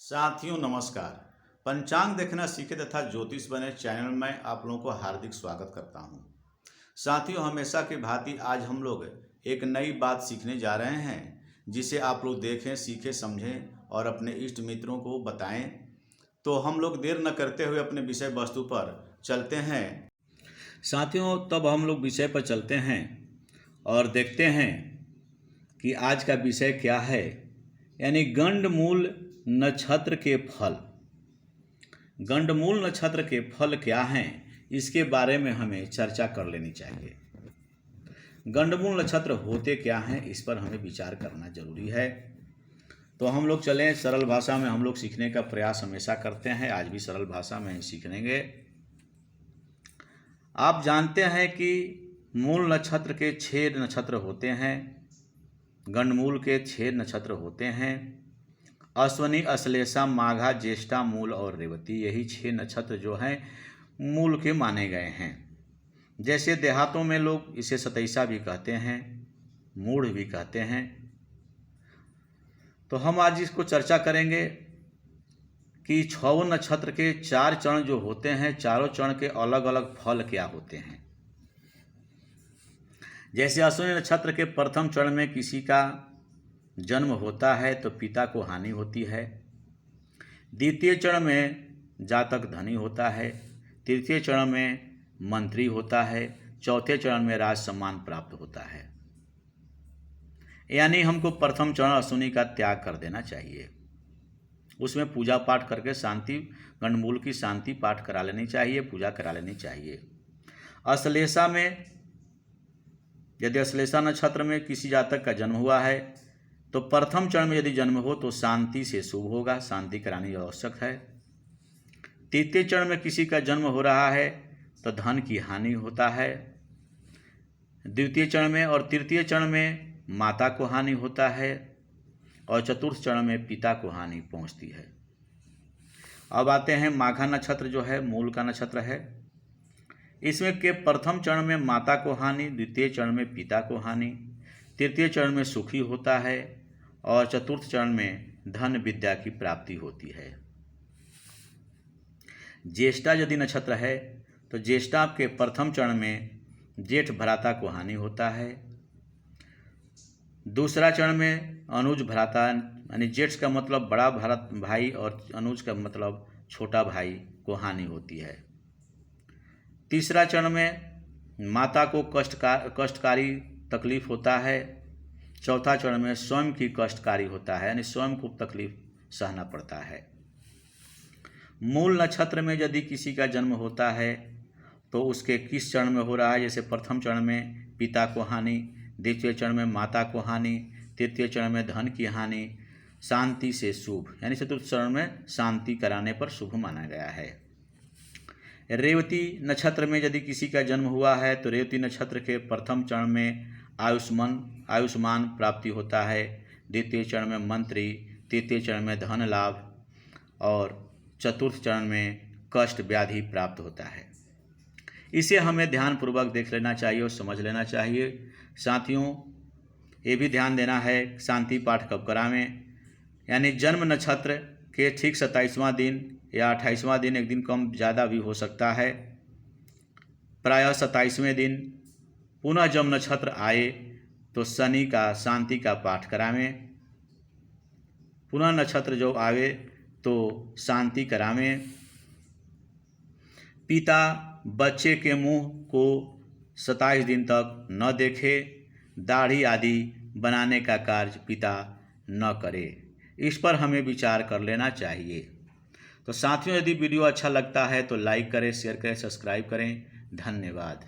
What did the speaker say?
साथियों नमस्कार। पंचांग देखना सीखे तथा ज्योतिष बने चैनल में आप लोगों को हार्दिक स्वागत करता हूं। साथियों हमेशा की भांति आज हम लोग एक नई बात सीखने जा रहे हैं, जिसे आप लोग देखें, सीखें, समझें और अपने इष्ट मित्रों को बताएं। तो हम लोग देर न करते हुए अपने विषय वस्तु पर चलते हैं। साथियों तब हम लोग विषय पर चलते हैं और देखते हैं कि आज का विषय क्या है, यानी गंडमूल नक्षत्र के फल। गंडमूल नक्षत्र के फल क्या हैं, इसके बारे में हमें चर्चा कर लेनी चाहिए। गंडमूल नक्षत्र होते क्या हैं, इस पर हमें विचार करना जरूरी है। तो हम लोग चलें, सरल भाषा में हम लोग सीखने का प्रयास हमेशा करते हैं, आज भी सरल भाषा में ही सीखेंगे। आप जानते हैं कि मूल नक्षत्र के 6 नक्षत्र होते हैं। गंडमूल के 6 नक्षत्र होते हैं। अश्वनी, अश्लेषा, माघा, ज्येष्ठा, मूल और रेवती, यही 6 नक्षत्र जो हैं मूल के माने गए हैं। जैसे देहातों में लोग इसे सतैसा भी कहते हैं, मूढ़ भी कहते हैं। तो हम आज इसको चर्चा करेंगे कि 6 नक्षत्र के 4 चरण जो होते हैं, चारों चरण के अलग अलग फल क्या होते हैं। जैसे अश्विनी नक्षत्र के प्रथम चरण में किसी का जन्म होता है तो पिता को हानि होती है। द्वितीय चरण में जातक धनी होता है। तृतीय चरण में मंत्री होता है। चौथे चरण में राज सम्मान प्राप्त होता है। यानी हमको प्रथम चरण अश्विनी का त्याग कर देना चाहिए। उसमें पूजा पाठ करके शांति, गंडमूल की शांति पाठ करा लेनी चाहिए, पूजा करा लेनी चाहिए। अश्लेषा में यदि अश्लेषा नक्षत्र में किसी जातक का जन्म हुआ है तो प्रथम चरण में यदि जन्म हो तो शांति से शुभ होगा, शांति करानी आवश्यक है। तृतीय चरण में किसी का जन्म हो रहा है तो धन की हानि होता है। द्वितीय चरण में और तृतीय चरण में माता को हानि होता है और चतुर्थ चरण में पिता को हानि पहुंचती है। अब आते हैं माघा नक्षत्र, जो है मूल का नक्षत्र है। इसमें के प्रथम चरण में माता को हानि, द्वितीय चरण में पिता को हानि, तृतीय चरण में सुखी होता है और चतुर्थ चरण में धन विद्या की प्राप्ति होती है। ज्येष्ठा यदि नक्षत्र है तो ज्येष्ठा के प्रथम चरण में जेठ भ्राता को हानि होता है। दूसरा चरण में अनुज भ्राता, यानी जेठ का मतलब बड़ा भाई और अनुज का मतलब छोटा भाई को हानि होती है। तीसरा चरण में माता को कष्टकारी तकलीफ होता है। चौथा चरण में स्वयं की कष्टकारी होता है, यानी स्वयं को तकलीफ सहना पड़ता है। मूल नक्षत्र में यदि किसी का जन्म होता है तो उसके किस चरण में हो रहा है, जैसे प्रथम चरण में पिता को हानि, द्वितीय चरण में माता को हानि, तृतीय चरण में धन की हानि, शांति से शुभ, यानी चतुर्थ चरण में शांति कराने पर शुभ माना गया है। रेवती नक्षत्र में यदि किसी का जन्म हुआ है तो रेवती नक्षत्र के प्रथम चरण में आयुष्मान प्राप्ति होता है। द्वितीय चरण में मंत्री, तृतीय चरण में धन लाभ और चतुर्थ चरण में कष्ट व्याधि प्राप्त होता है। इसे हमें ध्यानपूर्वक देख लेना चाहिए और समझ लेना चाहिए। साथियों ये भी ध्यान देना है शांति पाठ कब करावें, यानी जन्म नक्षत्र के ठीक 27वां दिन या 28वां दिन, एक दिन कम ज़्यादा भी हो सकता है, प्रायः 27वें दिन पुनः जब नक्षत्र आए तो शनि का शांति का पाठ करावें। पुनः नक्षत्र जो आवे तो शांति करावें। पिता बच्चे के मुंह को 27 दिन तक न देखे, दाढ़ी आदि बनाने का कार्य पिता न करे, इस पर हमें विचार कर लेना चाहिए। तो साथियों यदि वीडियो अच्छा लगता है तो लाइक करें, शेयर करें, सब्सक्राइब करें। धन्यवाद।